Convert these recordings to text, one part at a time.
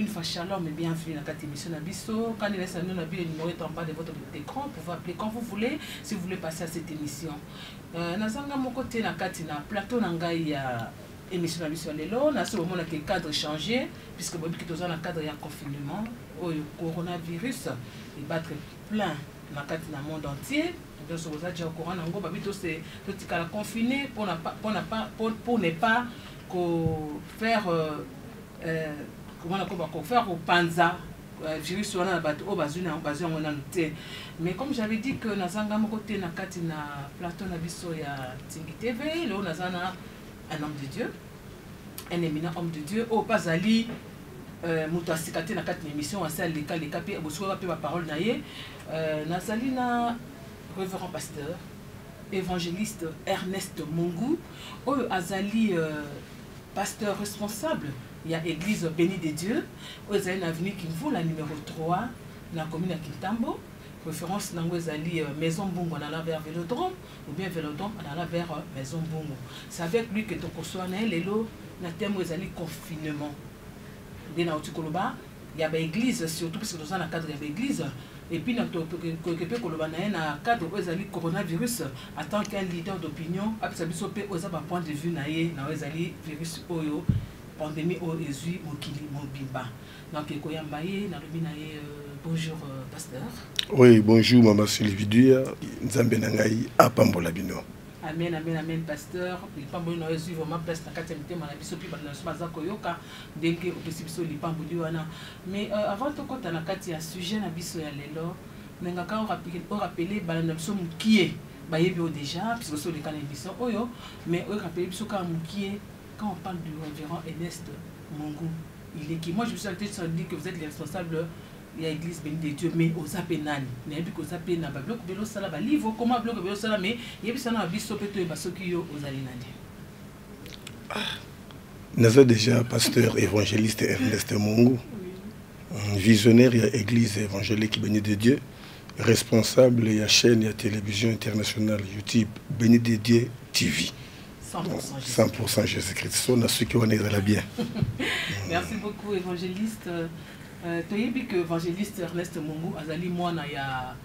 une fois shalom et bienvenue dans cette émission Nabiso. Quand il est à nous, le numéro est en bas de votre écran. Vous pouvez appeler quand vous voulez si vous voulez passer à cette émission. Nazanga mon côté na katina plateau nanga il y a émission Nabiso lelo. Na ce moment là que cadre changé puisque bon qui dans un cadre il y a confinement, le coronavirus il battre plein na katina monde entier. Donc ça vous a déjà au courant nango babito c'est tout cas confiné pour ne pas faire comment on va faire au panza virus sur la bateau au bazuna on a noté mais comme j'avais dit que nazanga mon côté na katina plateau na biso ya Tingi TV là nazana un homme de Dieu un éminent homme de Dieu au bazali muto asikate na katina émission asal les cas pe bosoa pe ba parole na ye nazali na révérend pasteur évangéliste Ernest Mungu au azali pasteur responsable, il y a l'église Bénie de Dieu, où il y a une avenue qui vaut la numéro 3, dans la commune de Kintambo. Référence dans la Maison Bungo, on a vers Vélodrome, ou bien Vélodrome, on a vers Maison Bungo. C'est avec lui que tu as l'élo, na thème où il y a le confinement. Il y a une église, surtout parce que dans le cadre de l'église. Et puis, dans le cadre où il y a le coronavirus, en tant qu'un leader d'opinion, il y a un point de vue dans le virus, pandémie au Jésus, Mobimba. Donc, bonjour, pasteur. Oui, bonjour, maman Sylvie Nzambe Nangai, Apambolabino. Amen, amen, amen, pasteur. Il pas bon Jésus vraiment place na katemite manabiso puis dans baza koyoka denke opesibiso lipambo liwana. Mais avant de kota na kati ya sujet na biso ya lelo, nengaka rappeler balana biso mukie bayebi déjà puisque so le kana biso oyo, mais on rappeler biso ka mukie quand on parle du révérend Ernest Mungu. Il est qui moi je me suis dit que vous êtes les responsables il y a l'église Bénie de Dieu mais aux apenani n'a pas que ça pena ba bloc belo sala ba livre comment bloc belo sala mais il y a bisana biso peto e basoki yo aux alinani naza déjà pasteur évangéliste Ernest Mungu visionnaire ya église évangélique Bénie de Dieu responsable ya chaîne ya télévision internationale YouTube Bénie de Dieu TV 100% Jésus-Christ so na ceux qui on est bien. Merci beaucoup évangéliste. Tu as dit que l'évangéliste Ernest Mungu azali mwana ya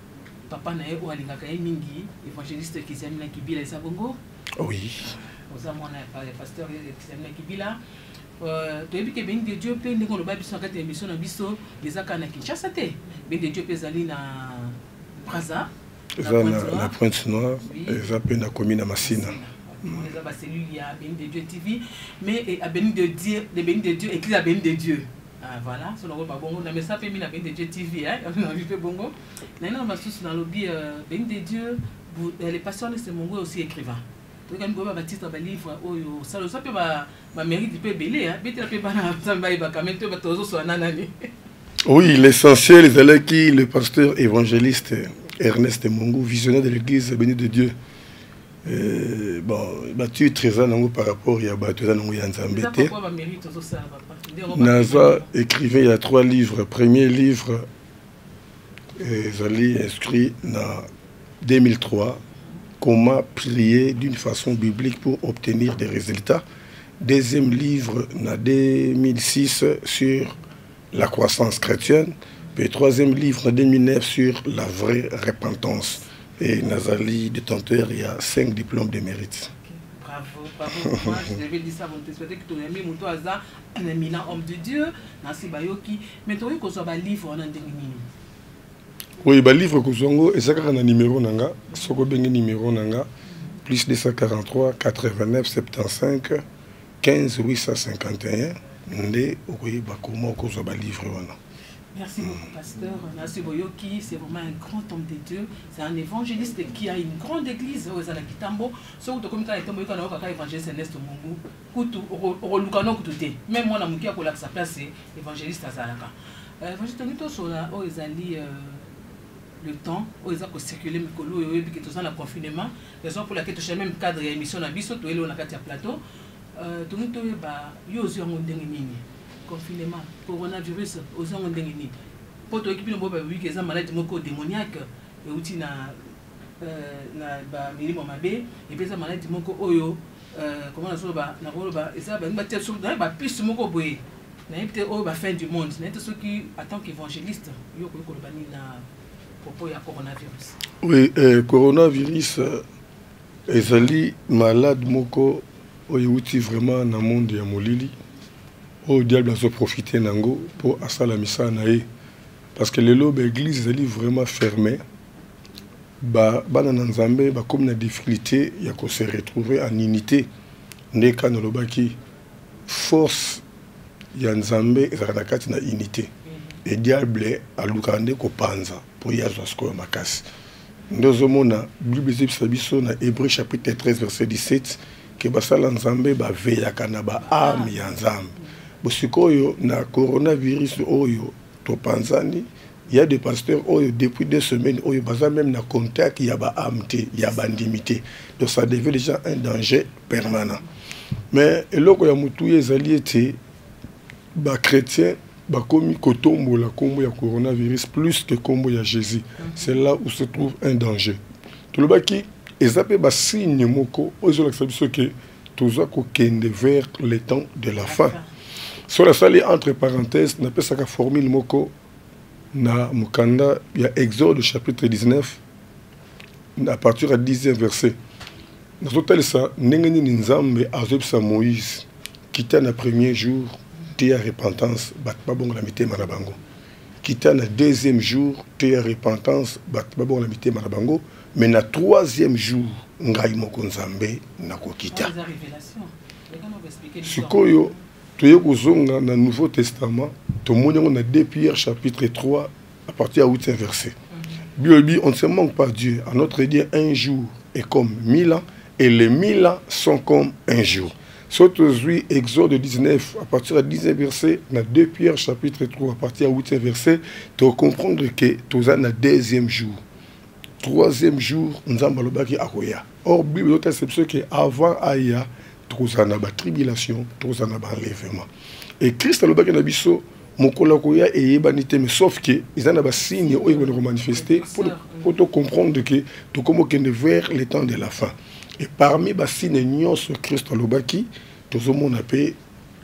papa na ye o alingaka ye mingi évangéliste Kizami na Kibila eza bongo. Oui. Oza mwana ya pasteur Kizami na Kibila. Tu as dit que Bénie de Dieu pe ndeko loba biso kati émission na biso ezaka na Kinshasa te. Bénie de Dieu pe zali na Brazza. La Pointe Noire, eza pe na commune na Masina. On a cellule il y a Bénie de Dieu TV mais à Bénie de Dieu écrit à Bénie de Dieu. Ah, voilà, sur le bongo, mais ça fait la Bénie de Dieu TV, hein, on a vu bongo. Maintenant, on va tous dans le lobby Bénie de Dieu, les pasteurs de ce mongo aussi écrivains. Donc, quand on va titre un livre, ça peut ma mérite du peu belé, hein, mais tu peux pas quand même, tu vas toujours sur un anani. Oui, l'essentiel, c'est qui le pasteur évangéliste Ernest Mungu, visionnaire de l'église Bénie de Dieu. Bon, battu très an par rapport à battu an Nzambete. Naza écrivait il y a 3 livres. Premier livre, Zali inscrit en 2003, comment prier d'une façon biblique pour obtenir des résultats. Deuxième livre, en 2006, sur la croissance chrétienne. Puis troisième livre, en 2009, sur la vraie repentance. Et Nazali, détenteur, il y a 5 diplômes de mérite. Bravo, bravo. Moi, je devais dire ça, je souhaitais que tu aies mis mon toit à un éminent homme de Dieu, Nancy Bayoki. Mais tu as vu qu'on soit un livre en indéniné. Oui, le livre que Zongo, et ça, c'est un numéro, Soko Bengi numéro, plus 243 89 75 15 851. Oui, comment on soit un livre. Merci beaucoup, pasteur. Nancy Boyoki, c'est vraiment un grand homme de Dieu. C'est un évangéliste qui a une grande église aux Alakitambo. Sauf que comme tu as été évangéliste Ernest Mungu, même moi, je suis sa place, c'est évangéliste Azalaka. Évangéliste Nitosola, ils ont le temps, ils ont circulé, ils ont le confinement. Raison pour laquelle tu as même cadre d'émission à Bisso, tu es là, on a un plateau. Tu as confinement, coronavirus, aux gens ont gagné. Pour toi, qui est une maladie démoniaque, et aussi na minimum et puis ça maladie moko oyo comment on ça et ça ba plus moko boye peut-être la fin du monde. Ceux qui, en tant qu'évangéliste, ils ont propos du coronavirus. Oui, coronavirus, ezali malade moko oyuti vraiment dans le monde ya molili. O diable a profité nango pour asala misa nae. Parce que l'église est vraiment fermée. Bana nzambe ba comme na difficulté ya ko se retrouver en unité. Ndeka no lobaki force ya nzambe ezaka kati na unité. Et diable alukande ko panza pour yazo sko makasi. Ndozo mona Bible biso na Hébreux chapitre 13 verset 17 que basala nzambe ba veyaka na ba arme ya nzambe. Bosikoyo na coronavirus oyo to panzani. Il y a des pasteurs depuis 2 semaines où ils ont même dans contact, il y a des amitiés, il y a des indimités. Donc ça devient déjà un danger permanent. Mais là où il y a des alliés, les chrétiens, comme Kotombo, la combo ya coronavirus, plus que combo ya Jésus. C'est là où se trouve un danger. Tout le baki, ils appellent des signes moko, ils ont l'acceptation que tout ça kende vers le temps de la fin. Sur la salle entre parenthèses, on appelle ça la formule moko. Na Mukanda, il y a Exode chapitre 19, à partir du 10e verset. Dans ce tel ça, Nengeni Nzambe Azobsa Moïse, quitta le premier jour, tia repentance, batba bon la mité manabango. Quitta le 2e jour, tia repentance, batba bon la mité manabango. Mais le 3e jour, Ngai Moko Nzambe nako quitta. Sikoyo, tu es dans le Nouveau Testament. Tout le monde a 2 Pierre chapitre 3 à partir du 8e verset. Bible, on ne se manque pas Dieu. À notre Dieu, un jour est comme 1000 ans et les 1000 ans sont comme un jour. Surtout Exode 19 à partir du 10e verset, dans 2 Pierre chapitre 3 à partir du 8e verset, tu vas comprendre que tu es dans le 2e jour. 3e jour, nous avons le Akoya. Or, Bible, c'est que avant Aya, tu es dans la tribulation, tu es dans l'enlèvement. Et Christ a le bac nabiso mokolakoya et yebanité mais sauf que ils en ont des signes où ils vont manifester pour te comprendre que tu commences vers le temps de la fin. Et parmi les signes nyons sur Christ a le bac tout le monde a payé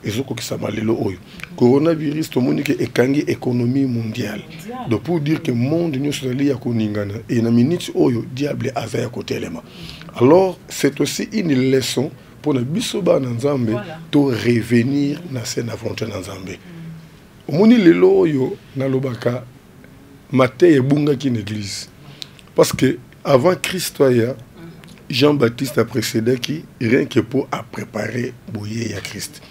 et autres qui s'amalelo oyo. Coronavirus tout le monde est kangi économie mondiale. Donc pour dire que le monde nyons sur l'île ya koningana et na minute oyo diable azaya côté élément. Alors c'est aussi une leçon pour na bisoba na nzambe to revenir na scène aventure na nzambe. Omoni lelo yo na lobaka Matthieu ebunga ki l'église. Parce que avant Christ ya Jean-Baptiste a précédé qui rien que pour préparer boyer ya Christ.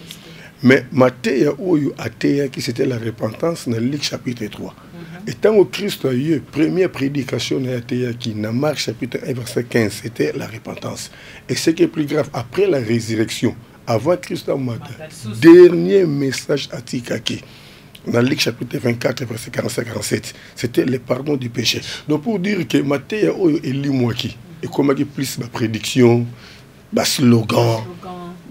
Mais Matthieu oyo ateya qui c'était la repentance dans Luc chapitre 3. Et tant que Christ a eu première prédication qui dans Marc chapitre 1 verset 15, c'était la repentance. Et ce qui est plus grave, après la résurrection, avant Christ a dernier message à Tikaki, dans Luc chapitre 24 verset 45-47, c'était le pardon du péché. Donc pour dire que Matthieu est limouaki, et comme il y a plus de prédiction, de slogan,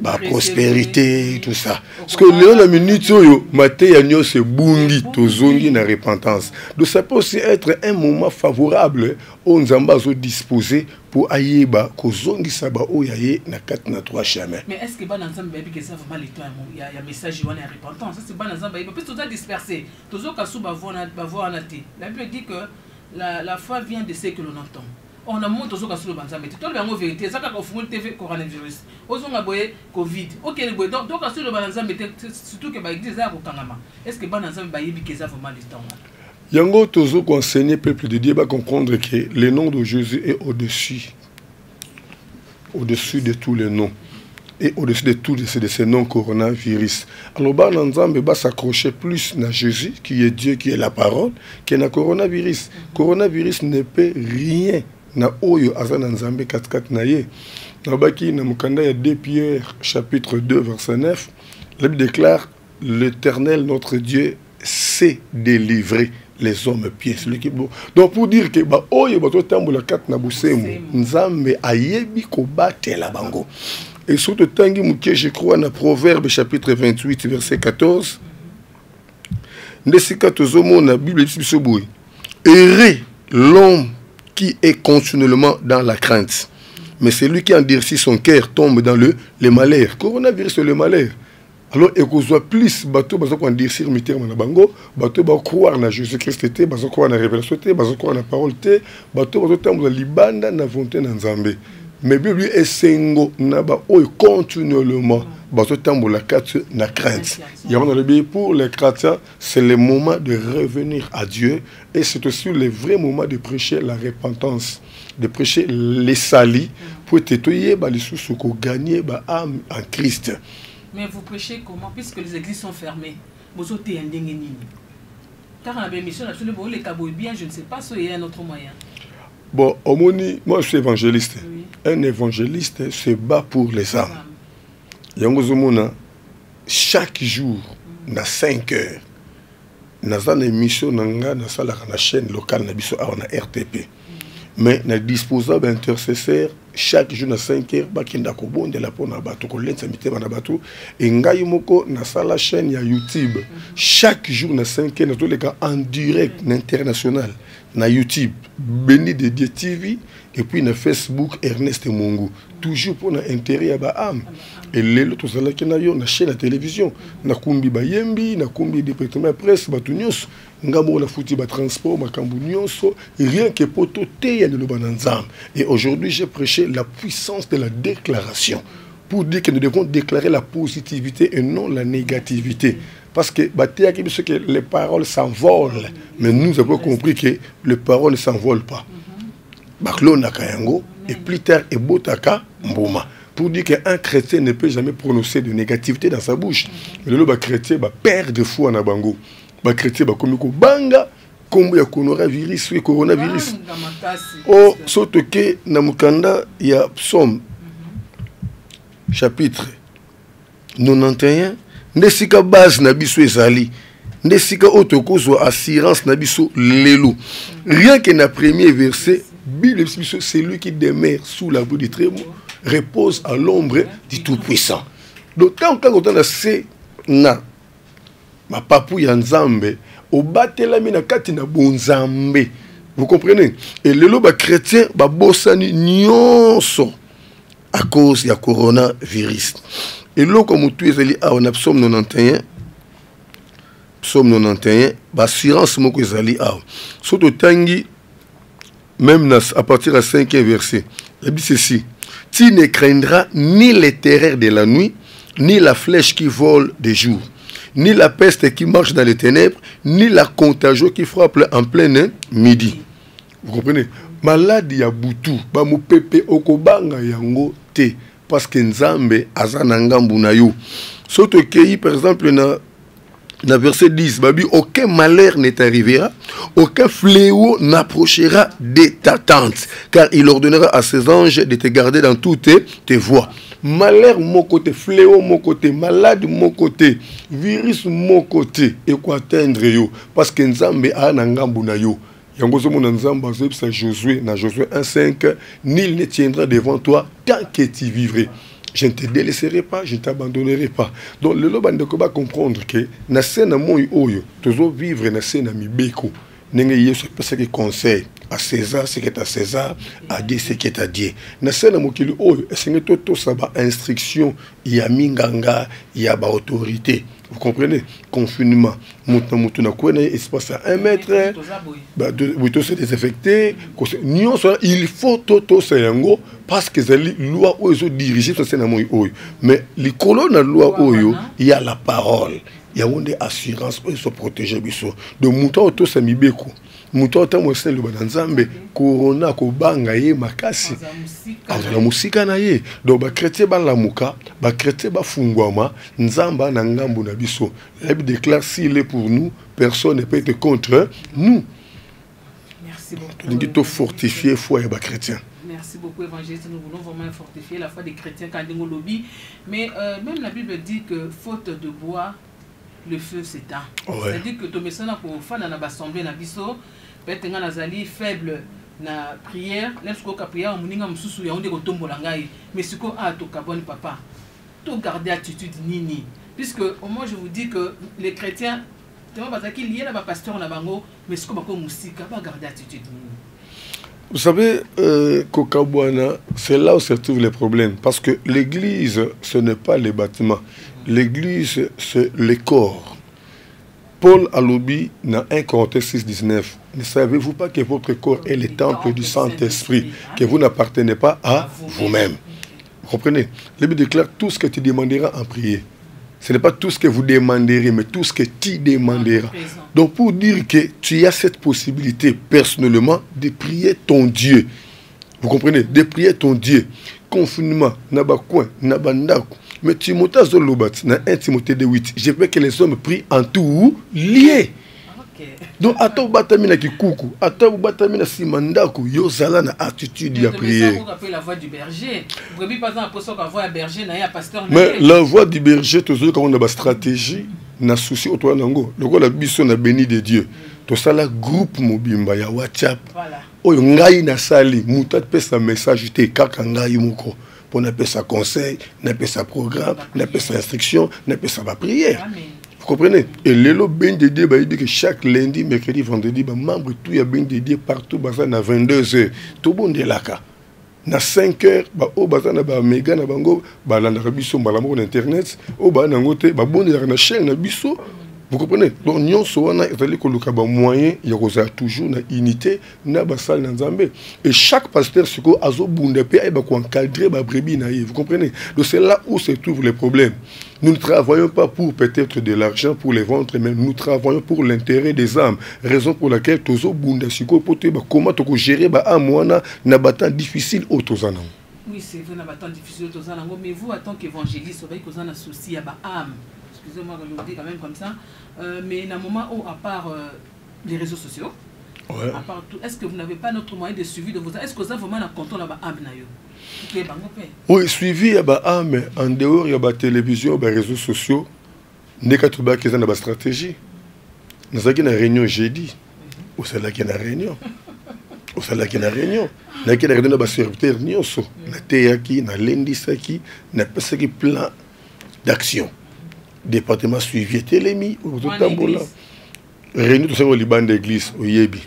la prospérité, tout ça. Parce que là, la minute où Matthieu se bungi, tozongi na repentance. Donc ça peut aussi être un moment favorable aux Nzamba disposés pour aïeba, kozongi saba o yaye na 4 na 3 chemin. Mais est-ce que ban Nzamba bi que ça vraiment le temps il y a message de repentance, c'est ban Nzamba parce que tout a dispersé. Tozo kasu ba voir na te. La Bible dit que la foi vient de ce que l'on entend. On a monté sur le banzambe. Tout le monde vérité. Ça quand on fout TV coronavirus. Osons aboyer Covid. Ok le boy. Donc sur le banzambe surtout que l'église a kokangama. Est-ce que banzambe ba yebi que ça vraiment le temps là? Yango tozo enseigner peuple de Dieu va comprendre que le nom de Jésus est au-dessus de tous les noms et au-dessus de tous ces noms coronavirus. Alors banzambe va s'accrocher plus à Jésus qui est Dieu qui est la parole que na coronavirus. Coronavirus ne peut rien na oyo azana nzambe 4 na ye na baki na mukanda ya 2 Pierre chapitre 2 verset 9 la Bible déclare l'Éternel notre Dieu sait délivrer les hommes pieds celui qui bon donc pour dire que ba oyo bato tambola 4 na busembo nzambe ayebi ko batela bango et surtout tangi muke je crois na Proverbe chapitre 28 verset 14 ndesika tozomo na Bible biso boy errer l'homme qui est continuellement dans la crainte. Mais celui qui endurcit son cœur tombe dans le malheur. Coronavirus, c'est le malheur. Alors, et qu'on soit plus, bateau, bateau qu'on dit sur militaire, manabango, bateau, bateau, croire en Jésus-Christ, bateau, croire en la révélation, bateau, croire en la parole, bateau, bateau, tambour, libanda, na volonté, na nzambe. Mais Bible est singo, naba, oh, continuellement, bateau, tambour, la carte, na crainte. Il y a un Bible pour les chrétiens, c'est le moment de revenir à Dieu, et c'est aussi le vrai moment de prêcher la repentance, de prêcher les salis, pour tétoyer, les sous, pour gagner, âme en Christ. Mais vous prêchez comment? Puisque les églises sont fermées. Vous êtes un dingue. Car on a une mission absolument, les cabouilles bien, je ne sais pas s'il y a un autre moyen. Bon, Omoni, moi je suis évangéliste. Oui. Un évangéliste se bat pour les âmes. Yangozomona, chaque jour, na 5 heures, na une émission na la chaîne locale na biso na RTP. Mais na disposable intercesseur chaque jour na 5 heures bakinda ko bonde la pona bato ko lenza mitema na bato et ngai moko na sala chaîne ya YouTube chaque jour na 5 heures na tous les cas en direct na international na YouTube Béni de Dieu TV et puis na Facebook Ernest Mungu toujours pour na intérêt ya ba âme et lelo to sala ki na yo na chaîne la télévision na kumbi bayembi na kumbi département presse batu nyos ngamo na futi ba transport makambu nyonso rien que poto te ya le bananzam. Et aujourd'hui j'ai prêché la puissance de la déclaration pour dire que nous devons déclarer la positivité et non la négativité. Parce que les paroles s'envolent, mais nous avons compris que les paroles ne s'envolent pas. Et plus tard, et Botaka Mboma. Pour dire qu'un chrétien ne peut jamais prononcer de négativité dans sa bouche. Mais le chrétien va perdre foi en Abango. Le chrétien va comme banga. Comme il y a coronavirus, oui, coronavirus. Oh, sauf que Namukanda, il y a Psaume, chapitre 91. Nesika base nabiso ezali. Nesika otokozo assurance nabiso lelo. Rien que na premier verset, Bible c'est lui qui demeure sous l'abri du Très-Haut, repose à l'ombre du Tout-Puissant. D'autant quand on a c'est na ma papou ya nzambe obatelami na kati na bonzambe. Vous comprenez? Et lelo ba chrétien ba bosani nyonso à cause ya coronavirus. Et là, comme tu es allé à Psaume 91, Psaume 91, l'assurance que tu es allé à. Surtout, tangi, même à partir du 5e verset, il dit ceci: tu ne craindras ni les terreurs de la nuit, ni la flèche qui vole de jour, ni la peste qui marche dans les ténèbres, ni la contagion qui frappe en plein midi. Vous comprenez? Maladie ya butu, ba mu pepe okobanga yango te. Parce que Nzambe azana ngambu na yo. Soto kei par exemple na verset 10, babi aucun malheur ne t'arrivera, aucun fléau n'approchera de ta tente, car il ordonnera à ses anges de te garder dans toutes tes voies. Malheur mon côté, fléau mon côté, malade mon côté, virus mon côté, et quoi atteindre yo, parce que Nzambe azana ngambu na yo. C'est Josué, dans Josué 1,5, nul ne tiendra devant toi tant que tu vivrais. Je ne te délaisserai pas, je ne t'abandonnerai pas. Donc, le loban de Koba comprendre que, na sena moi oyo, toujours vivre na sena mi beko. N'engue yesu ce que conseil à César, ce qui est à César, à Dieu, ce qui est à Dieu. Na sena mokili oyo, c'est que tout ça ba instruction, il y a minganga, il y a ba autorité. Vous comprenez? Confinement. Moutouna kouene espace à 1 mètre. Tout c'est désinfecté. Il faut tout ça yango parce que c'est la loi où ils ont dirigé ça c'est na moi. Mais les colonnes la loi oyo, il y a la parole. Il y a une assurance pour se protéger biso. De mouton tout ça mibeko. Mouton ta mo sel banzambe corona ko banga ye makasi. La musika na ye. Donc ba chrétien ba lamuka, ba chrétien ba fungwama, nzamba na ngambu na biso. La Bible déclare s'il est pour nous, personne ne peut être contre nous. Merci beaucoup. Nous devons fortifier foi et ba chrétien. Merci beaucoup, évangéliste. Nous voulons vraiment fortifier la foi des chrétiens quand ils ont lobby. Mais même la Bible dit que faute de bois, le feu s'éteint. C'est-à-dire que ton message pour faire dans l'assemblée, peut-être que nazali faible na prière, lorsqu'on a prière, on a mususu ya onde ko tombola ngai. Mais ce qu'on a to kaboni papa, to garder attitude nini. Puisque au moins je vous dis que les chrétiens, tellement parce qu'il y a là pasteur na bango, mais ce qu'on a comme musique, va garder attitude nini. Vous savez, Kokabouana, c'est là où se trouvent les problèmes. Parce que l'église, ce n'est pas les bâtiments. L'église, c'est le corps. Paul Alobi, dans 1 Corinthiens 6,19, ne savez-vous pas que votre corps est le temple du Saint-Esprit, que vous n'appartenez pas à vous-même? Vous comprenez? La Bible déclare tout ce que tu demanderas en prière. Ce n'est pas tout ce que vous demanderez, mais tout ce que tu demanderas. Donc pour dire que tu as cette possibilité personnellement de prier ton Dieu. Vous comprenez? De prier ton Dieu. Confinement, Nabakouin, Nabandako. Mais Timothée Zolobat, dans 1 Timothée 2,8, je veux que les hommes prient en tout lié. Donc, attends, batamina ki kuku, attends, batamina simandako, yo zala na attitude de prier. La voix du berger. Mais la voix du berger, toujours quand on a une stratégie, na souci autour nango. Le la biso na béni de Dieu. Tout ça là groupe mobimba ya WhatsApp. Oyo ngai na sali, mutat pesa message te kaka ngai moko. Pour n'a pas sa conseil, n'a pas sa programme, n'a pas sa instruction, n'a pas sa prière. Vous comprenez? Et l'élo ben de Dieu, il dit que chaque lundi, mercredi, vendredi, membre tout y a ben de Dieu partout, à 22 h. Tout bon de là. Na 5 h, au bazar na ba méga na bango, ba la biso ba la mo internet, au ba na ngote, ba bon de la chaîne na biso. Vous comprenez? Donc, nous avons un moyen, il y a toujours une unité, et chaque pasteur, c'est qu'on a encadré la brebis. Vous comprenez? Donc, c'est là où se trouvent les problèmes. Nous ne travaillons pas pour peut-être de l'argent pour les vendre, mais nous travaillons pour l'intérêt des âmes. Raison pour laquelle nous avons comment gérer un bâton difficile au Tozana. Oui, c'est vrai, un bâton difficile au Tozana, mais vous, en tant qu'évangéliste, vous avez un souci à l'âme. Excusez-moi de le dire quand même comme ça, mais dans un moment où, à part les réseaux sociaux, ouais. À part tout, est-ce que vous n'avez pas notre moyen de suivi de vos... Est-ce que vous avez vraiment un contrôle à l'âme? Oui, suivi à l'âme, en dehors, il y a la télévision, les réseaux sociaux, il y a une stratégie. Nous avons une réunion jeudi, ou c'est là qu'il y a une réunion. Ou c'est là qu'il y a une réunion. Nous avons une réunion de serviteur, nous avons une lundi, nous avons un plan d'action. Département suivi télémi au tambola réunion tout ça au Liban d'église au Yebi.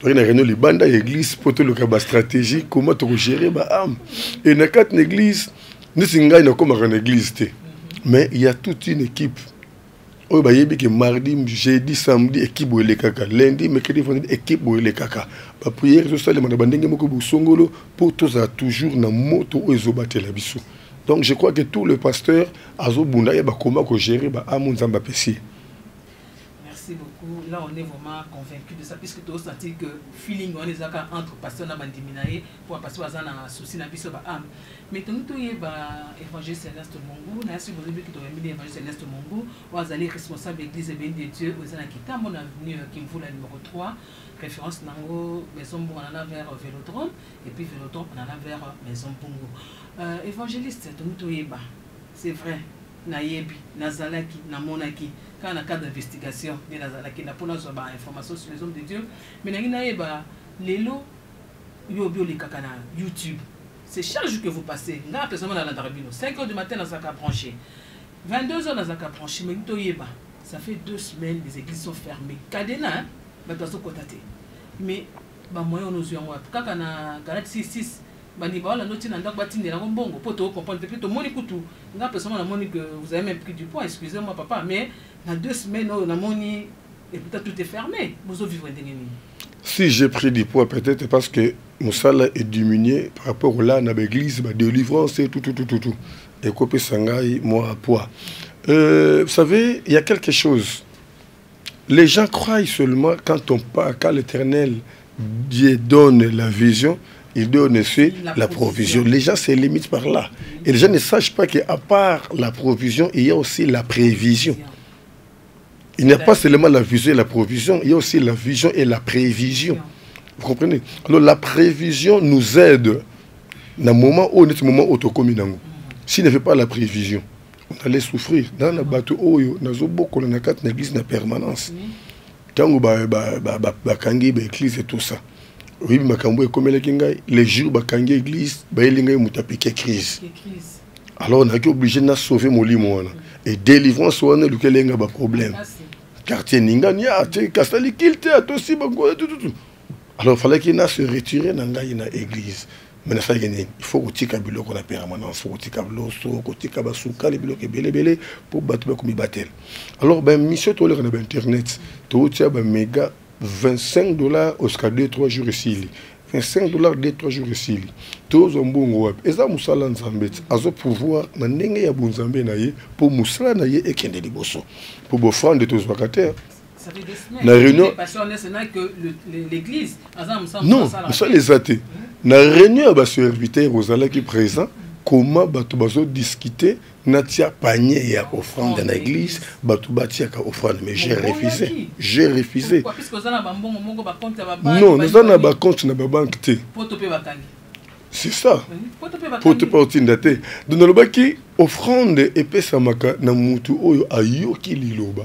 Donc une réunion Liban d'église pour tout le cas stratégie comment tu gérer ba âme et na quatre église ni singa ina comme une église té mais il y a toute une équipe au ba Yebi que mardi jeudi samedi équipe boile kaka lundi mercredi vendredi équipe boile kaka ba prière tout ça les mana bandenge moko bu songolo pour tous à toujours na moto o ezobate la biso. Donc je crois que tout le pasteur Azobunda yeba comment gérer ba amunzamba pesi. Merci beaucoup. Là on est vraiment convaincu de ça puisque tu as senti que feeling on est entre pasteur na bandiminaye pour pasteur bazana souci na biso ba am. Mais tout yeba évangéliste Ernest Mongo, na si vous avez que tu as mis évangéliste Ernest Mongo, ou azali responsable église et bien de Dieu, aux ana kitambo na avenue Kimvula numéro 3. Référence Nango, Maison Bungo, on en a vers Vélodrome, et puis Vélodrome, on en a vers Maison Bungo. Évangéliste, c'est vrai, Nayebi, Nazalaki, Namonaki, quand on a un cas d'investigation, Nazalaki, n'a pas d'informations sur les hommes de Dieu, mais Naïba, Lélo, Yobio, les Kakana, YouTube, c'est chaque jour que vous passez, là, personnellement, dans la Darabino, 5 h du matin, dans Zaka branché, 22 h dans Zaka branché, mais ça fait 2 semaines, les églises sont fermées. Cadena, hein? Mais moyen nous y moi quand on a Galaxy 6 bani ba la noti na ndako batindela ngo bongo po to comprendre depuis to moni kutu nga personne na moni que vous avez même pris du poids, excusez-moi papa, mais dans 2 semaines on a moni et peut-être tout est fermé vous vivre ndengeni. Si j'ai pris du poids peut-être parce que mon salaire est diminué par rapport là na l'église ba délivrance et tout et copé sangai moi poids. Vous savez, il y a quelque chose. Les gens croient seulement quand on parle, quand l'Éternel Dieu donne la vision, il donne aussi la provision. Les gens se limitent par là. Et les gens ne sachent pas qu'à part la provision, il y a aussi la prévision. Il n'y a pas seulement la vision et la provision, il y a aussi la vision et la prévision. Vous comprenez? Alors la prévision nous aide dans le moment où on est au moment où on est. S'il ne fait pas la prévision, on allait souffrir. Dans le bateau, on a beaucoup de l'église en permanence. Quand on a l'église et tout ça. Oui, les jours où on a l'église, on a crise. Alors on a été obligé de sauver mon lit. Et délivrance, on a eu un problème. Quartier Ningania, Kastali Kilte, aussi. Alors il fallait qu'il se retire dans l'église. Mais il faut que tu aies biloko na permanence, il faut que tu aies loso, que tu aies basuka, les biloko belé pour battre comme battre. Alors ben mission to le na internet, to tu as ben méga $25 jusqu'à 2-3 jours ici. $25 2-3 jours ici. Tous en bon web. Et ça musala nzambe azo pouvoir na ndenge ya bunzambe na ye pour musala na ye ekende liboso. Pour bofrande tous vacataires. Ça fait des semaines. La réunion que l'église, non, ça les athées. La réunion ba serviteur aux qui présent comment bato bazo discuter natia panier ya offrande dans l'église bato batia ka offrande mais j'ai refusé. J'ai refusé. Pourquoi puisque ça na bambongo moko ba compte ba banque. Non, nous na ba compte na ba banque té. Poto pe bakangi. C'est ça. Poto pe otinda té. Donc le baki offrande epesamaka na mutu oyo ayoki liloba.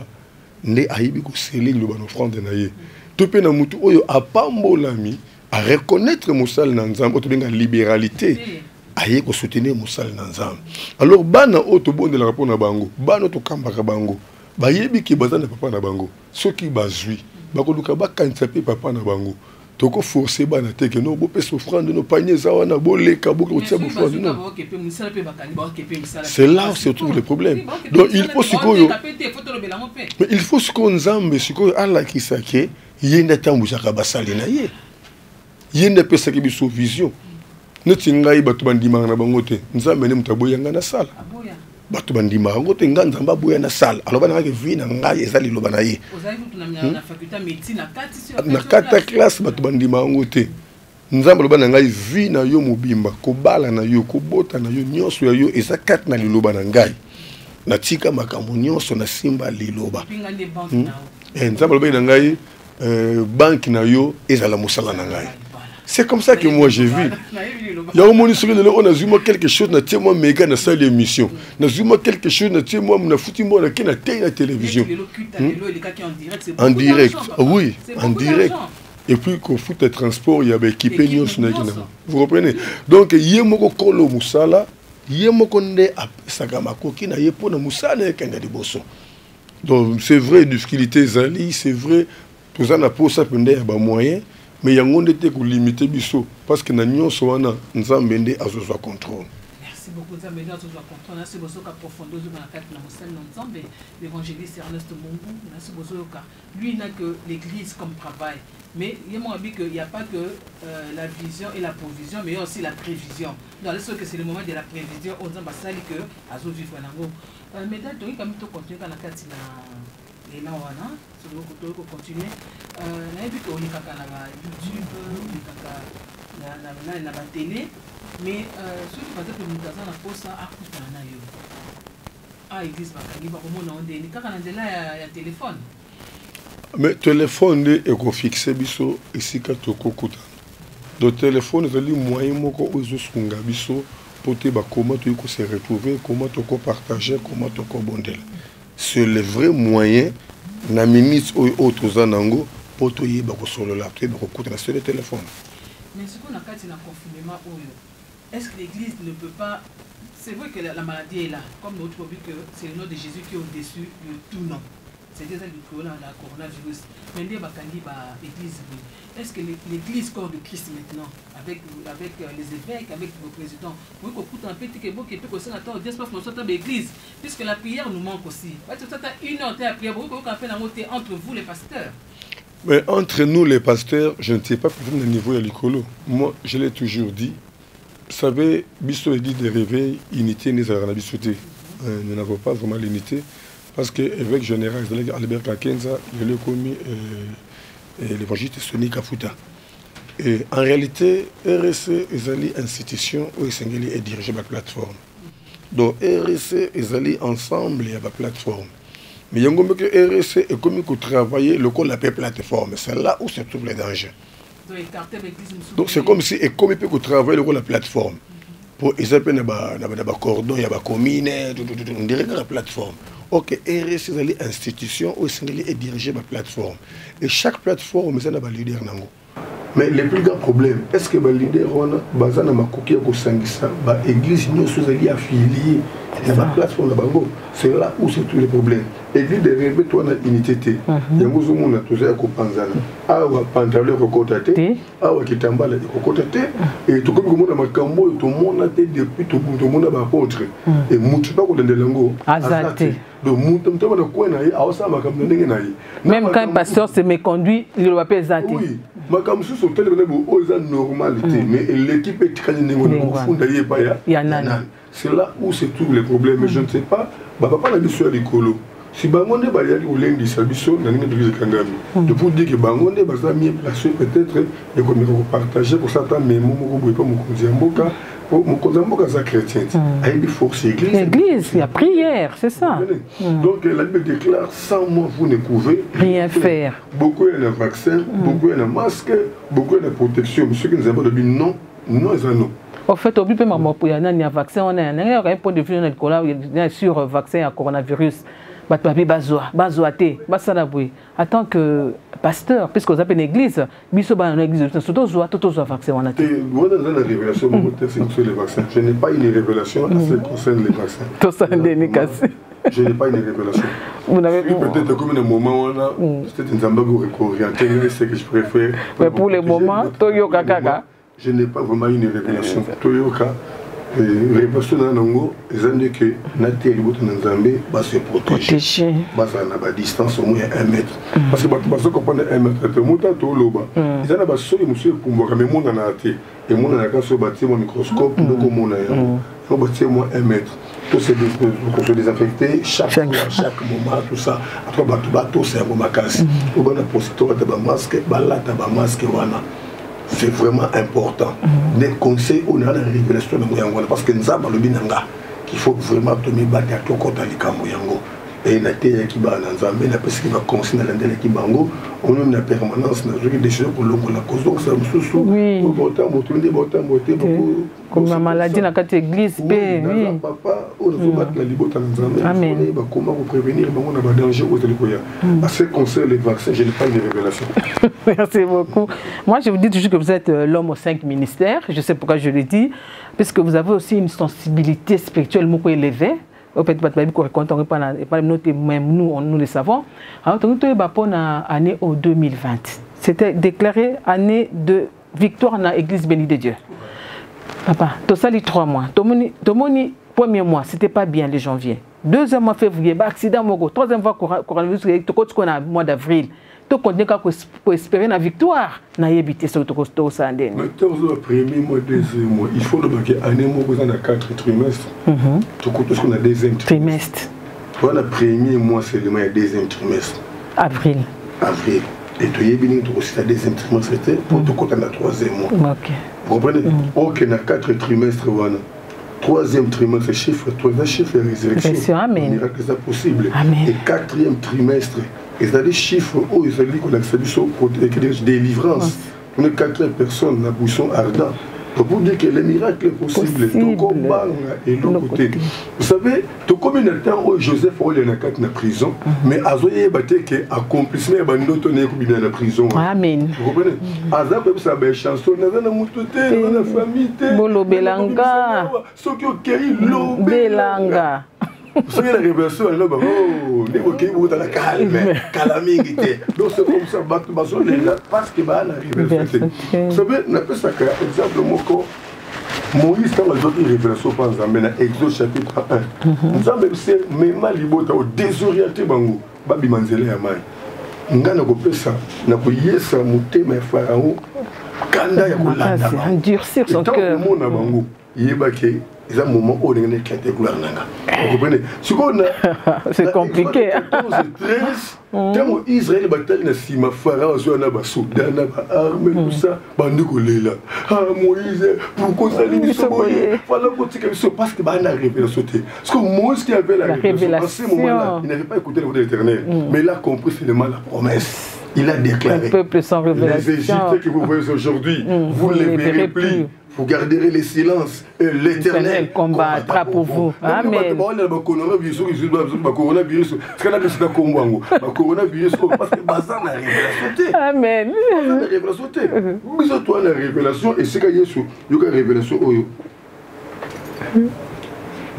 Ne ayibi ko seli liloba na offrande na ye. Topé na mutu oyo apambolami à reconnaître Moussal Nanzam, autre bien la libéralité, à y soutenir Moussal Nanzam. Alors, bana auto bon de la rapport na bango, bana auto kamba bango, ba yebi ki bazana papa na bango, ceux qui bazui, bako luka ba kansape papa na bango. Toko forcer bana te que non bo pe s'offrande no panier zawana bo leka bo ko tia bo offrande non. C'est là où se trouve le problème. Donc il faut sikoyo. Mais il faut sikoyo nzambe sikoyo ala kisake yenda tambusha kabasali na ye. Yende pesa ki biso vision neti ngai bato bandima na bango te nzambe ne mutaboya nga na sala bato bandima bango te nga nzamba boya na sala alors bana ke vi na ngai ezali loba na ye na faculté médecine na kata classe bato bandima bango te nzambe loba na ngai vi na yo mobimba ko bala na yo ko bota na yo nyonso ya yo eza kat na liloba na ngai na tika makambo nyonso na simba liloba nzambe loba na ngai banque na yo ezala musala na ngai. C'est comme ça que moi j'ai vu. Il y a un moment où on a vu quelque chose, on a moi méga dans sa émission. On a vu quelque chose, on a moi on a foutu moi dans la télévision. En direct, oui, en direct. Et puis qu'on fout le transport, il y avait équipé nous. Vous comprenez? Donc il y a moko kolo musala, il y a moko nde sagamako qui na yepo na musala kanga de bosso. Donc c'est vrai difficulté zali, c'est vrai tout ça na pour ça pende ya ba moyen. Mais il y a un monde qui est limité biso parce que nous sommes en Nzambende à ce contrôle. Merci beaucoup Nzambende à ce contrôle. Merci beaucoup à profondeur de la carte de Nzambe, l'évangéliste Ernest Mongou. Merci beaucoup. Lui n'a que l'église comme travail. Mais il n'y a pas que la vision et la provision, mais il y a aussi la prévision. Dans le sens que c'est le moment de la prévision, on dit que Azo vivre en mais là, tu as continué dans la carte et là, on va continuer. On a vu qu'on est à YouTube, on est à la télé, mais ceux qui pensent que nous avons un poste à couper en ailleurs. Ah, l'église va gagner, on a un téléphone. Mais le téléphone est fixé ici quand tu as le téléphone, c'est le moyen où tu pour comment tu peux se retrouver, comment tu peux partager, comment tu peux bonder. C'est le vrai moyen na minute ou autres anango pour te y sur le laptop sur le téléphone. Mais ce qu'on a quand il a confinement est-ce que l'église ne peut pas, c'est vrai que la maladie est là comme notre vu que c'est le nom de Jésus qui est au-dessus de tout nom. C'est déjà le coronavirus. Mais l'église, est-ce que l'église corps de Christ maintenant, avec les évêques, avec vos présidents, vous écoutez un petit peu qui peut aussi attendre l'église, puisque la prière nous manque aussi. Une heure de prière, vous écoutez entre vous les pasteurs. Mais entre nous les pasteurs, je ne sais pas pour le niveau de l'écolo. Moi, je l'ai toujours dit. Vous savez, Bisso est dit de réveil, unité, nous n'avons pas vraiment l'unité. Parce que l'évêque général Albert Kakenza, je l'ai commis l'évangéliste Sonny Kafuta. Et en réalité, RSC est une institution où il est dirigé par la plateforme. Donc RSC est ensemble et la plateforme. Mais il y a un RSC est comme travailler le col la plateforme. C'est là où se trouve le danger. Donc c'est comme si et comme il peut travailler le col la plateforme. Pour exemple, il y a des cordons, il y a des communes, on dirait que la plateforme. Ok, RSC est une institution où est dirigé par la plateforme. Et chaque plateforme, c'est un leader. Mais le plus grand problème, est-ce que le leader, l'église, nous sommes affiliés Il y a ma plateforme là-bas. C'est là où c'est tous les problèmes. Église de rêve, toi, on a unité. Il y a beaucoup de monde qui a copanzana. Ah, on a pantalon recotate. Ah, on a kitambala recotate. Et tout comme on a macambo, tout le monde a été depuis tout le monde a apôtre. Et moutou pas qu'on a des langues. Azate. Donc moutou pas qu'on a quoi naï. Ah, ça m'a comme donné naï. Même quand un pasteur se méconduit, il doit pas Azate. Oui. Ma comme sous sur tel normalité. Mais l'équipe est très il y a nana. C'est là où c'est tous les problèmes. Mais je ne sais pas. Papa n'a pas sur l'écolo. Si Bangonde va y aller au lundi, ça biso, dans l'église de Kangami. De vous dire que Bangonde va mieux placé peut-être et qu'on va partager pour ça, mais mon groupe pas mon Kondiamboka, mon Kondiamboka c'est chrétien. Il faut forcer l'église. L'église, il y a prière, c'est ça. Donc la Bible déclare sans moi vous ne pouvez rien faire. Beaucoup il y a un vaccin, beaucoup il y a un masque, beaucoup il y a une protection. Mais ceux qui nous avons dit non, non et non. En fait, au but, il y a un vaccin, on a un point de vue sur le vaccin à coronavirus. En tant que pasteur, puisque vous avez une église, je n'ai pas une révélation à ce qui concerne les vaccins. Je n'ai pas une révélation. Peut-être comme un moment où on a peut-être une zambago orientée, c'est ce que je préfère. Mais pour le moment, je n'ai pas vraiment une révélation. Toyoka, révélation dans l'ango, ils ont dit que Naté et Nzambé va se protéger. Va à la distance au moins 1 mètre. Parce que parce qu'on prend 1 mètre, tout le monde a loba. Ils ont besoin de monsieur pour moi, mais mon anaté et mon anaté sur bâtiment microscope, nous comme on a. On bâtiment 1 mètre. Tous ces choses désinfectés chaque moment, tout ça. Après bateau, c'est un moment casse. On va poster un masque, balata un masque wana. C'est vraiment important. Les conseils, on a la révélation de Moyango. Parce que nous avons le binanga qu'il faut vraiment tenir battre à tout côté de Moyango. Et la terre qui va dans Zambé, la personne qui va conseiller dans la qui bango, on a une permanence, on a des choses pour l'ongle la cause. Donc ça me sous-sous. Oui. Comme la maladie dans cette église, oui. Papa, on va battre la liberté dans Zambé. Amen. Comment vous prévenir, on a des dangers au télécoya. À ce qui concerne les vaccins, je n'ai pas de révélation. Merci beaucoup. Moi, je vous dis toujours que vous êtes l'homme aux 5 ministères. Je sais pourquoi je le dis. Parce que vous avez aussi une sensibilité spirituelle beaucoup élevée. Même nous le savons. Année 2020. C'était déclaré année de victoire dans l'église bénie de Dieu. Papa, tu as sali 3 mois. Tomoni, premier mois, c'était pas bien le janvier. 2e mois février, accident mogo. 3e mois coronavirus, tu as mois d'avril. Tu continues à espérer la victoire. Tu as évité ce que tu as fait. Maintenant, le premier mois, 2e mois, il faut que l'année mois, on a 4 trimestres. Tu comptes ce qu'on a 2e trimestre. Le premier mois, c'est le mois, il y a 2e trimestre. Avril. Et tu as bien aussi la 2e trimestre, c'était pour te compter le 3e mois. Vous comprenez? Ok, on a 4 trimestres. 3e trimestre, chiffre, 3e chiffre, la résurrection. Amen. On dira que c'est possible. Amen. Et 4e trimestre, ils ont des chiffres où ils ont dit qu'on a fait des délivrance. On est 4 personnes, la bouchon ardent. Pour dire que les miracles sont possibles. Et l'autre côté. Vous savez, tout comme il y a un temps où Joseph est en prison, mais Azoye batté que accomplissement est dans la prison. Amen. Vous comprenez? Azab ça belle chanson, on a la famille, Bolo Belanga. Ceux qui ont guéri l'eau Belanga. Vous savez, la révélation, elle est dans la calme, calamité. Donc c'est comme ça, parce que la révélation. Vous savez, on appelle ça exemple, Moïse, quand on a une révélation, par exemple, dans Exode chapitre 1, nous avons même libota au désorienté, Babi Manzele Amai. Nous avons fait ça, nous avons fait ça, nous avons fait Pharaon, Kanda Yakulanda. Endurcir son cœur. C'est un moment où on est éclaté gloire. Vous comprenez? C'est compliqué. Quand Israël bataille na sima Pharaon sur na Soudan na armée tout ça bande kolela. Ah Moïse pourquoi ça lui soboye? Voilà pourquoi c'est parce que ba na révélation. Parce que Moïse qui avait la révélation à ce moment-là, il n'avait pas écouté la voix de l'Éternel, mais il a compris seulement la promesse. Il a déclaré. Le peuple sans révélation. Les Égyptiens que vous voyez aujourd'hui, vous ne les verrez plus. Vous garderez le silence et l'Éternel combattra pour vous. Amen. Amen.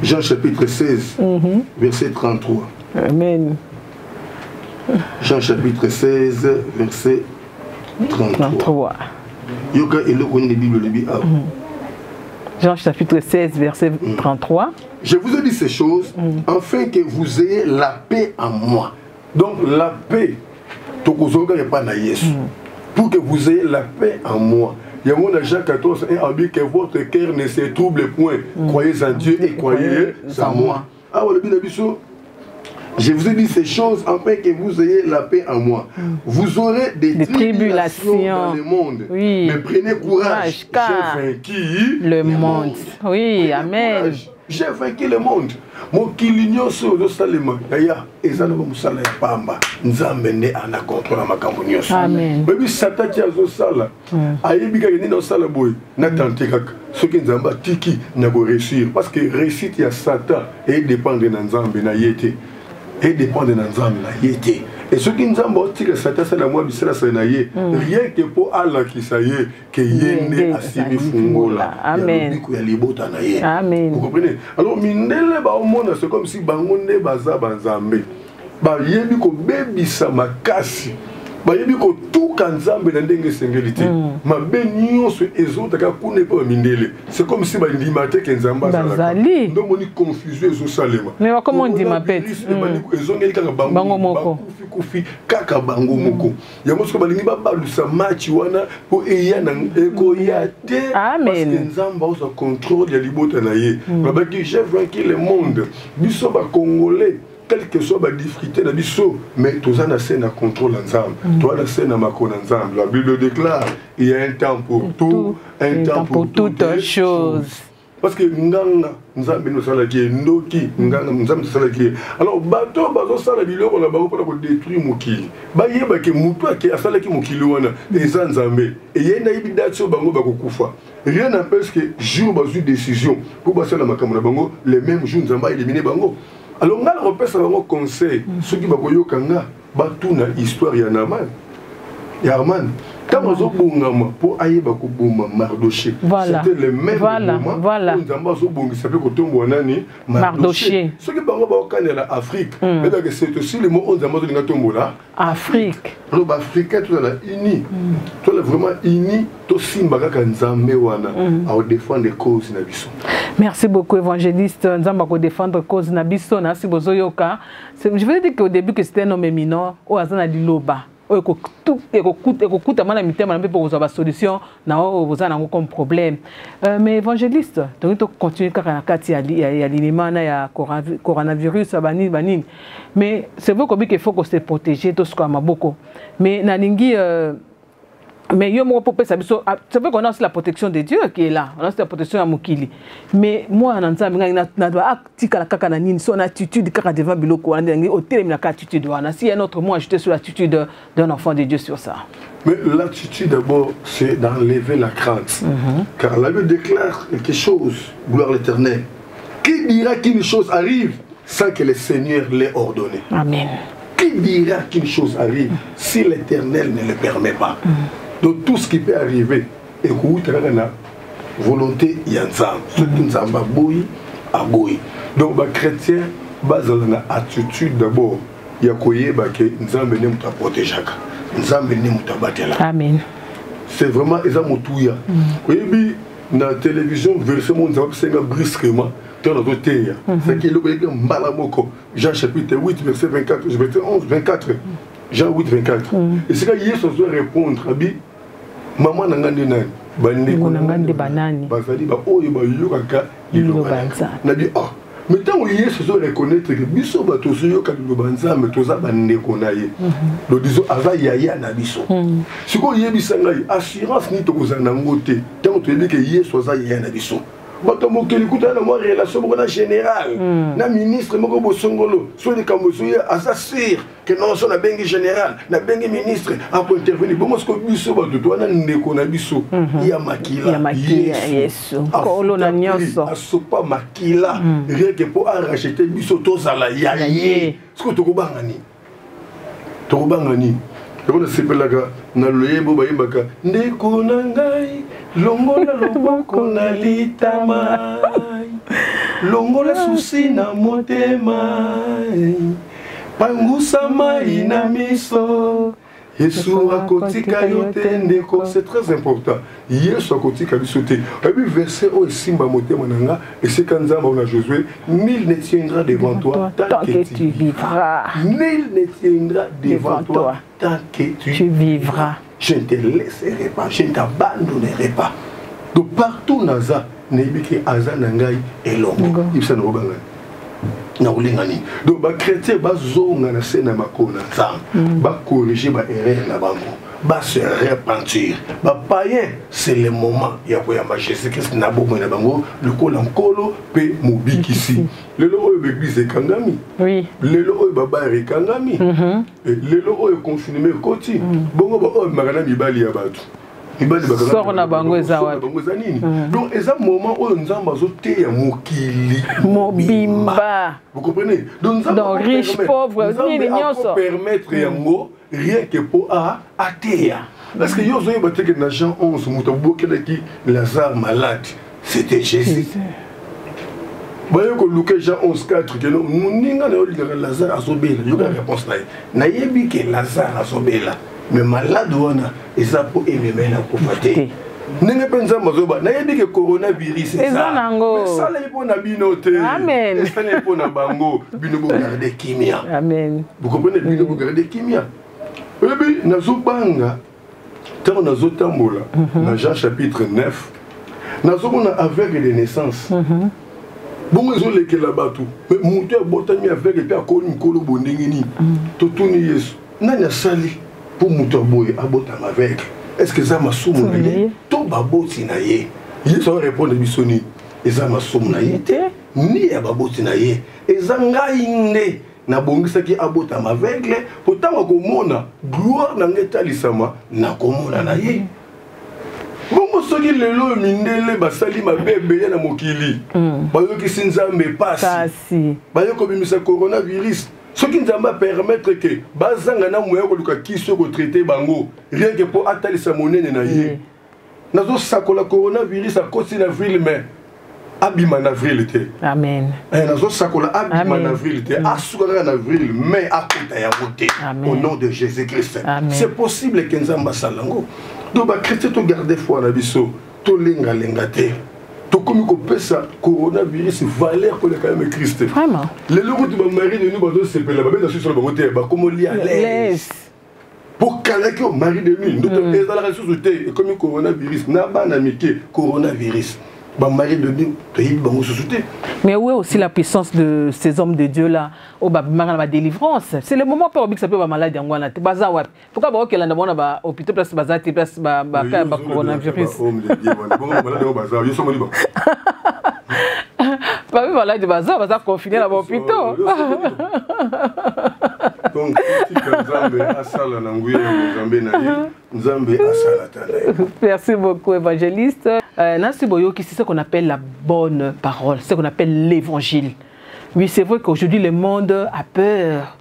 Jean chapitre 16, verset 33. Amen. Jean chapitre 16, verset 33. Yoka et le connaît la Bible, le Bible. Jean chapitre 16, verset 33. Je vous ai dit ces choses afin que vous ayez la paix en moi. Donc la paix, pour que vous ayez la paix en moi. Il y a mon Jean 14 et a dit que votre cœur ne se trouble point. Croyez en Dieu et croyez en moi. Ah, je vous ai dit ces choses afin que vous ayez la paix en moi. Vous aurez des tribulations dans le monde. Oui. Mais prenez courage, car j'ai vaincu le monde. Oui, amen. J'ai vaincu le monde. Mon kilignon sur le salima. D'ailleurs, ils ont un salaire pamba. Nous amené à la contrôle à ma campagne. Amen. Mais Satan qui a un salaire. Aïe, il y a un salaire boy. N'attendez pas. Ce qui nous a tiki n'a pas réussir. Parce que réussite, il y a Satan et dépend de Nanzambe na yété. Et dépend de Nanzambe na yété. Et ce qui nous a dit que Satan, c'est la moi, c'est la Sénaïe. Rien que pour Allah qui ça y est, que yéné a simi fungola. Amen. Amen. Vous comprenez? Alors, minele ba au monde, c'est comme si bangonde baza banzambe. Ba yebi ko bebi sa makasi. Ba yebi ko tout kanzambe na ndenge sengelité. Ma benyo so ezo taka kune pa mindele. C'est comme si ba ndimate kenzamba bazali. Donc on y confusion ezo salema. Mais comment on dit ma bête? Ezo ngeli kaka bango moko. Kufi kaka bango moko. Ya mosko balingi ba balusa match wana po eya na eko ya te. Parce que nzamba osa contrôle ya libota na ye. Ba ki j'ai vaincu le monde. Biso ba congolais. Quelle que soit la difficulté, mais tous en scène à contrôle ensemble. Toi, la scène à macron ensemble. La Bible déclare il y a un temps pour tout, un temps pour toutes choses. Parce que nganga nzambe no sala ki ndoki nganga nzambe sala ki alors bato bazo sala biloko na bango pour détruire mokili ba yeba ke mutu ake asala ki mokili wana eza nzambe et yenda ibidatio bango bakokufa rien n'empêche que jour bazu décision pour basala makambo na bango les mêmes jours nzamba éliminer bango. Alors, on a un conseil. Ceux qui ont une histoire, il y a Naman. Il y a Arman. Quand on a pour aller à Mardoché, c'était le même moment. Voilà. Mardoché. Ceux qui ont l'Afrique, c'est aussi le mot où Afrique. Alors, l'Afrique est unie. Tout est vraiment unie. Tout à défendre les causes. Merci beaucoup, évangéliste. Nous allons défendre la cause Nabiso. Je veux dire qu'au début, c'était un homme éminent. Au hasard, il loba. Écoute, moi, la pour vous avoir solution. Vous avez comme problème. Mais évangéliste, donc tu continues il y a l'élément, il y a coronavirus, mais c'est vrai qu'il faut qu'on se protège tout ce qu'on a beaucoup. Mais Nalingi. Mais c'est vrai qu'on a aussi la protection de Dieu qui est là. On a aussi la protection de Mokili. Mais moi, on a son attitude devant Biloko. S'il y a un autre mot ajouté sur l'attitude d'un enfant de Dieu sur ça. Mais l'attitude d'abord, c'est d'enlever la crainte. Car la Bible déclare quelque chose, gloire à l'Éternel. Qui dira qu'une chose arrive sans que le Seigneur l'ait ordonné? Amen. Qui dira qu'une chose arrive si l'Éternel ne le permet pas? Donc tout ce qui peut arriver, écoute, la volonté il y a ce qui nous a boui à boui. Donc les chrétiens basent sur l'attitude d'abord. Il y a que nous avons venu nous protéger, nous avons venu nous battre. Amen. C'est vraiment ça mon tout. Oui, dans la télévision, verset nous avons brusquement. C'est qu'il y a Malamoko, Jean chapitre 8, verset 24, verset 11, 24. Jean 8, 24. Et c'est quand Yesu doit répondre, maman n'a pas de banani. Bazali ba oyo ba yokaka lilobanza. Na bi ah. Mais tant Yesu doit reconnaître que biso ba tozo yoka lilobanza mais toza bandeko na ye. Donc disons ava yaya na biso. Siko yebisa ngai assurance ni tokozana ngote. Tant tu dis que Yesu aza yaya na biso. Bato mokeli kutana mo relation moko na général na ministre moko bosongolo so de kamosuya asa sûr que non so na bengi général na bengi ministre a pour intervenir bon ce que biso bato to na ndeko na biso ya makila Yesu ko lo na nyoso asopa makila rien que pour racheter biso to sala ya ye ce que to ko bangani on se pelaga na loyebo bayembaka ndeko na ngai longola loboko na litamai longola susi na motema pangusa mai na miso Yesu akotika yote ndeko. C'est très important. Yesu akotika biso te. Et puis verset o simba motema nanga et c'est quand Nzamba on a Josué, nul ne tiendra devant toi tant que tu vivras. Nul ne tiendra devant toi tant que tu vivras. Je ne te laisserai pas, je ne t'abandonnerai pas. Donc partout naza nebiki aza nangai elongo. Ibsa no banga. Na ulingani. Donc ba chrétien ba zonga na sena makona nzamba. Ba corriger ba erreur na bango. Ba se repentir. Ba païen, c'est le moment ya koyamba Jésus-Christ na bomo na bango, le kolo nkolo pe mobikisi. Lelo oyo l'église ekangami. Oui. Lelo oyo baba ekangami. Lelo oyo confinement koti. Bongo ba oyo magana mibali ya batu. Sort na bango ezawa. Donc eza moment où Nzamba zote ya mokili mobimba. Vous comprenez? Donc riche pauvre ni nyonso permettre yango rien que pour atea. Parce que yo zoye bateke na Jean 11 muta bokelaki Lazare malade. C'était Jésus. Voyez que Luc Jean 11:4 que ninga na olira Lazare azobela. Yo la réponse là. Na yebi que Lazare azobela. Mais malade wana eza po ememena kofate nenge penza mazoba na yebi ke coronavirus c'est ça mais ça là pour na binote amen ça là pour na bango bino bo garder kimia amen vous comprenez bino bo garder kimia et puis nazobanga tant nazotambola na Jean chapitre 9 nazomona aveugle de naissance bon ezolekela batu mais mutu abotami aveugle pe akoni nkolo bondengeni totuni Yesu nani asali pour Moutoboy abotama avec est-ce que ça m'a soumou naïe to baboti naïe ils ont répondu bisoni et ça m'a soumou naïe ni aboti naïe et zanga inde na bongisa ki abotama avec pourtant komona gloire na ngeta lisama na komona naïe bongo soki lelo mindele basali mabebe na mokili bayoki sinzambe pasi bayoko bimisa coronavirus. Ce qui nous a permettre que bazanga na moya ko luka kiso ko traiter bango rien que pour atali sa monene na ye nazo sakola coronavirus a kosi na avril mais abima na avril te amen nazo sakola abima na avril te asuka na avril mais akota ya voter au nom de Jésus-Christ. C'est possible que nzamba salango donc ba chrétien to garder foi na biso to lenga lenga te to comme ko pesa coronavirus valeur ko le quand même Christ vraiment les locaux de ma mari de nous bazo sepela ba beza sur le bango te ba comme li à l'aise pour calaki au mari de lui donc et dans la ressource comme coronavirus na ba na mike coronavirus ba mari de nous to yi bango société. Mais où est aussi la puissance de ces hommes de Dieu là au ba la délivrance? C'est le moment pour que ça peut ba malade ngwana te baza wapi pourquoi ba okela na bona ba hôpital place baza te place ba coronavirus pas vu malade baza confiné à l'hôpital. Donc merci beaucoup évangéliste. Nancy Boyoki, c'est ce qu'on appelle la bonne parole, ce qu'on appelle l'évangile. Oui, c'est vrai qu'aujourd'hui le monde a peur.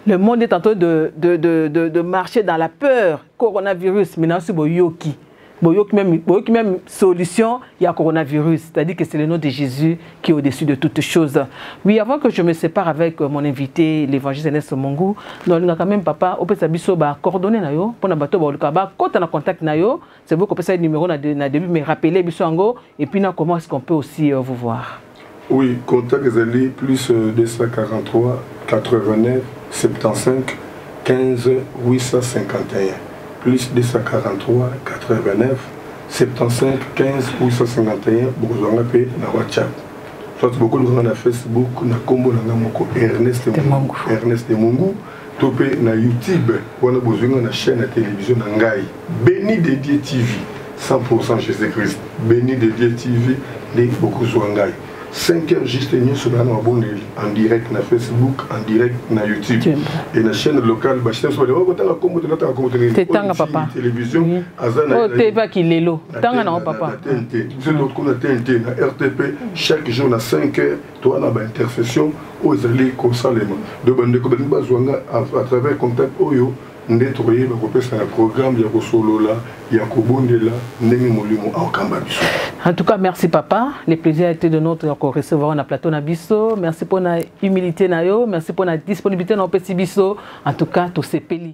Le monde est en train de marcher dans la peur. Coronavirus, mais Nancy Boyoki. Boyoki même solution, il y a coronavirus. C'est-à-dire que c'est le nom de Jésus qui est au-dessus de toutes choses. Oui, avant que je me sépare avec mon invité, l'évangile Ernest Mongou, nous avons quand même papa, on peut s'abisser coordonner nayo pour na bateau ba quand on a contact nayo, c'est vous qu'on peut ça numéro na début mais rappeler bisango et puis comment est-ce qu'on peut aussi vous voir. Oui, contact Zali plus 243 89 75 15 851. Plus 243 89 75 15 851 beaucoup de gens na WhatsApp. Soit beaucoup de gens na Facebook na kombo na moko Ernest Mongou topé na YouTube wana bozunga na chaîne de télévision na ngai Béni de Dieu TV 100% Jésus-Christ Béni de Dieu TV de beaucoup zwangai 5h juste sur la en direct na Facebook, en direct na YouTube et la chaîne locale ba chaîne sur le télévision azana TV qui lelo tanga na papa c'est notre qu'on a TNT na RTP chaque jour à 5h toi na ba intercession aux allées consalement de bande ko ba zwanga à travers contact oyo nde tokoyeba kopesa ya programme ya kosolola ya kobondela ndenge molimo akamba biso. En tout cas, merci papa. Le plaisir a été de notre recevoir na plateau na biso. Merci pour la humilité na yo, merci pour la disponibilité na petit biso. En tout cas, tout ces pays.